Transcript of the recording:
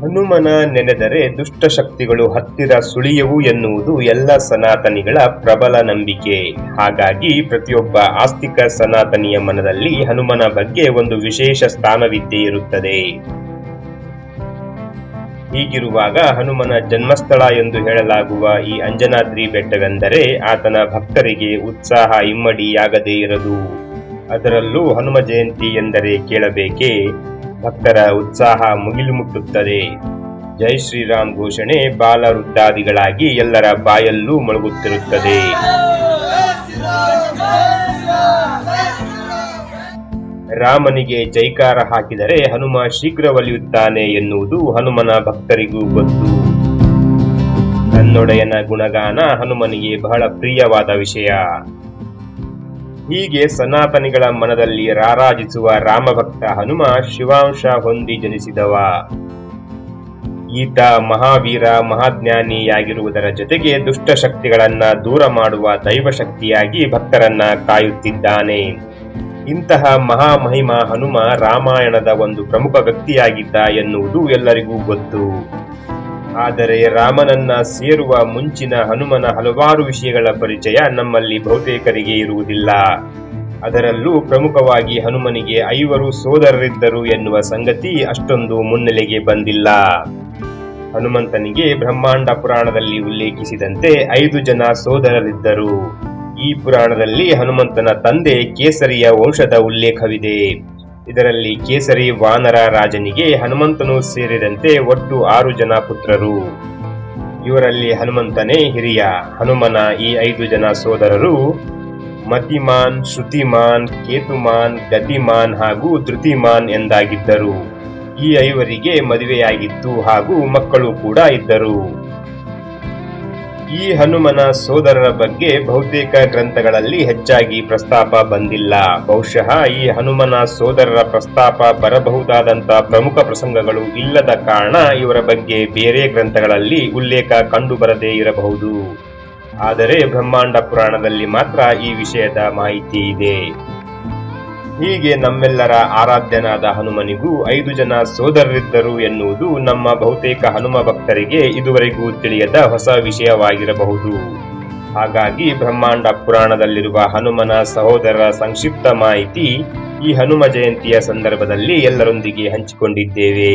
ಹನುಮನ ನೆನೆದರೆ ದುಷ್ಟಶಕ್ತಿಗಳು ಹತ್ತಿರ ಸುಳಿಯವು ಎನ್ನುವುದು ಎಲ್ಲ ಸನಾತನಿಗಳ ಪ್ರಬಲ ನಂಬಿಕೆ. ಹಾಗಾಗಿ ಪ್ರತಿಯೊಬ್ಬ ಆಸ್ತಿಕ ಸನಾತನಿಯ ಮನದಲ್ಲಿ ಹನುಮನ ಬಗ್ಗೆ ಒಂದು ವಿಶೇಷ ಸ್ಥಾನವಿದ್ದೇ ಇರುತ್ತದೆ. ಹೀಗಿರುವಾಗ ಹನುಮನ ಜನ್ಮಸ್ಥಳ ಎಂದು ಹೇಳಲಾಗುವ ಈ ಅಂಜನಾದ್ರಿ ಬೆಟ್ಟವೆಂದರೆ ಆತನ ಭಕ್ತರಿಗೆ ಉತ್ಸಾಹ ಇಮ್ಮಡಿಯಾಗದೇ ಇರದು. ಅದರಲ್ಲೂ ಹನುಮ ಜಯಂತಿ ಎಂದರೆ ಕೇಳಬೇಕೇ, ಭಕ್ತರ ಉತ್ಸಾಹ ಮುಗಿಲು ಮುಟ್ಟುತ್ತದೆ. ಜೈ ಶ್ರೀರಾಮ್ ಘೋಷಣೆ ಬಾಲ ವೃದ್ಧಾದಿಗಳಾಗಿ ಎಲ್ಲರ ಬಾಯಲ್ಲೂ ಮೊಳಗುತ್ತಿರುತ್ತದೆ. ರಾಮನಿಗೆ ಜೈಕಾರ ಹಾಕಿದರೆ ಹನುಮ ಶೀಘ್ರ ಒಲಿಯುತ್ತಾನೆ ಎನ್ನುವುದು ಹನುಮನ ಭಕ್ತರಿಗೂ ಗೊತ್ತು. ತನ್ನೊಡೆಯನ ಗುಣಗಾನ ಹನುಮನಿಗೆ ಬಹಳ ಪ್ರಿಯವಾದ ವಿಷಯ. ಹೀಗೆ ಸನಾತನಿಗಳ ಮನದಲ್ಲಿ ರಾರಾಜಿಸುವ ರಾಮಭಕ್ತ ಹನುಮ ಶಿವಾಂಶ ಹೊಂದಿ ಜನಿಸಿದವ. ಈತ ಮಹಾವೀರ ಮಹಾಜ್ಞಾನಿಯಾಗಿರುವುದರ ಜೊತೆಗೆ ದುಷ್ಟಶಕ್ತಿಗಳನ್ನ ದೂರ ಮಾಡುವ ದೈವಶಕ್ತಿಯಾಗಿ ಭಕ್ತರನ್ನ ಕಾಯುತ್ತಿದ್ದಾನೆ. ಇಂತಹ ಮಹಾಮಹಿಮ ಹನುಮ ರಾಮಾಯಣದ ಒಂದು ಪ್ರಮುಖ ವ್ಯಕ್ತಿಯಾಗಿದ್ದ ಎನ್ನುವುದು ಎಲ್ಲರಿಗೂ ಗೊತ್ತು. ಆದರೆ ರಾಮನನ್ನ ಸೇರುವ ಮುಂಚಿನ ಹನುಮನ ಹಲವಾರು ವಿಷಯಗಳ ಪರಿಚಯ ನಮ್ಮಲ್ಲಿ ಬಹುತೇಕರಿಗೆ ಇರುವುದಿಲ್ಲ. ಅದರಲ್ಲೂ ಪ್ರಮುಖವಾಗಿ ಹನುಮನಿಗೆ 5 ಸೋದರರಿದ್ದರು ಎನ್ನುವ ಸಂಗತಿ ಅಷ್ಟೊಂದು ಮುನ್ನೆಲೆಗೆ ಬಂದಿಲ್ಲ. ಹನುಮಂತನಿಗೆ ಬ್ರಹ್ಮಾಂಡ ಪುರಾಣದಲ್ಲಿ ಉಲ್ಲೇಖಿಸಿದಂತೆ 5 ಜನ ಸೋದರರಿದ್ದರು. ಈ ಪುರಾಣದಲ್ಲಿ ಹನುಮಂತನ ತಂದೆ ಕೇಸರಿಯ ವಂಶದ ಉಲ್ಲೇಖವಿದೆ. ಇದರಲ್ಲಿ ಕೇಸರಿ ವಾನರ ರಾಜನಿಗೆ ಹನುಮಂತನು ಸೇರಿದಂತೆ ಒಟ್ಟು 6 ಜನ ಪುತ್ರರು. ಇವರಲ್ಲಿ ಹನುಮಂತನೇ ಹಿರಿಯ. ಹನುಮನ ಈ 5 ಜನ ಸೋದರರು ಮತಿಮಾನ್, ಶ್ರುತಿಮಾನ್, ಕೇತುಮಾನ್, ಗತಿಮಾನ್ ಹಾಗೂ ಧೃತಿಮಾನ್ ಎಂದಾಗಿದ್ದರು. ಈ 5ರಿಗೆ ಮದುವೆಯಾಗಿತ್ತು ಹಾಗೂ ಮಕ್ಕಳು ಕೂಡ ಇದ್ದರು. ಈ ಹನುಮನ ಸೋದರರ ಬಗ್ಗೆ ಬಹುತೇಕ ಗ್ರಂಥಗಳಲ್ಲಿ ಹೆಚ್ಚಾಗಿ ಪ್ರಸ್ತಾಪ ಬಂದಿಲ್ಲ. ಬಹುಶಃ ಈ ಹನುಮನ ಸೋದರರ ಪ್ರಸ್ತಾಪ ಬರಬಹುದಾದಂತ ಪ್ರಮುಖ ಪ್ರಸಂಗಗಳು ಇಲ್ಲದ ಕಾರಣ ಇವರ ಬಗ್ಗೆ ಬೇರೆ ಗ್ರಂಥಗಳಲ್ಲಿ ಉಲ್ಲೇಖ ಕಂಡುಬರದೇ ಇರಬಹುದು. ಆದರೆ ಬ್ರಹ್ಮಾಂಡ ಪುರಾಣದಲ್ಲಿ ಮಾತ್ರ ಈ ವಿಷಯದ ಮಾಹಿತಿ ಇದೆ. ಹೀಗೆ ನಮ್ಮೆಲ್ಲರ ಆರಾಧ್ಯನಾದ ಹನುಮನಿಗೂ 5 ಜನ ಸೋದರರಿದ್ದರು ಎನ್ನುವುದು ನಮ್ಮ ಬಹುತೇಕ ಹನುಮ ಭಕ್ತರಿಗೆ ಇದುವರೆಗೂ ತಿಳಿಯದ ಹೊಸ ವಿಷಯವಾಗಿರಬಹುದು. ಹಾಗಾಗಿ ಬ್ರಹ್ಮಾಂಡ ಪುರಾಣದಲ್ಲಿರುವ ಹನುಮನ ಸಹೋದರರ ಸಂಕ್ಷಿಪ್ತ ಮಾಹಿತಿ ಈ ಹನುಮ ಜಯಂತಿಯ ಸಂದರ್ಭದಲ್ಲಿ ಎಲ್ಲರೊಂದಿಗೆ ಹಂಚಿಕೊಂಡಿದ್ದೇವೆ.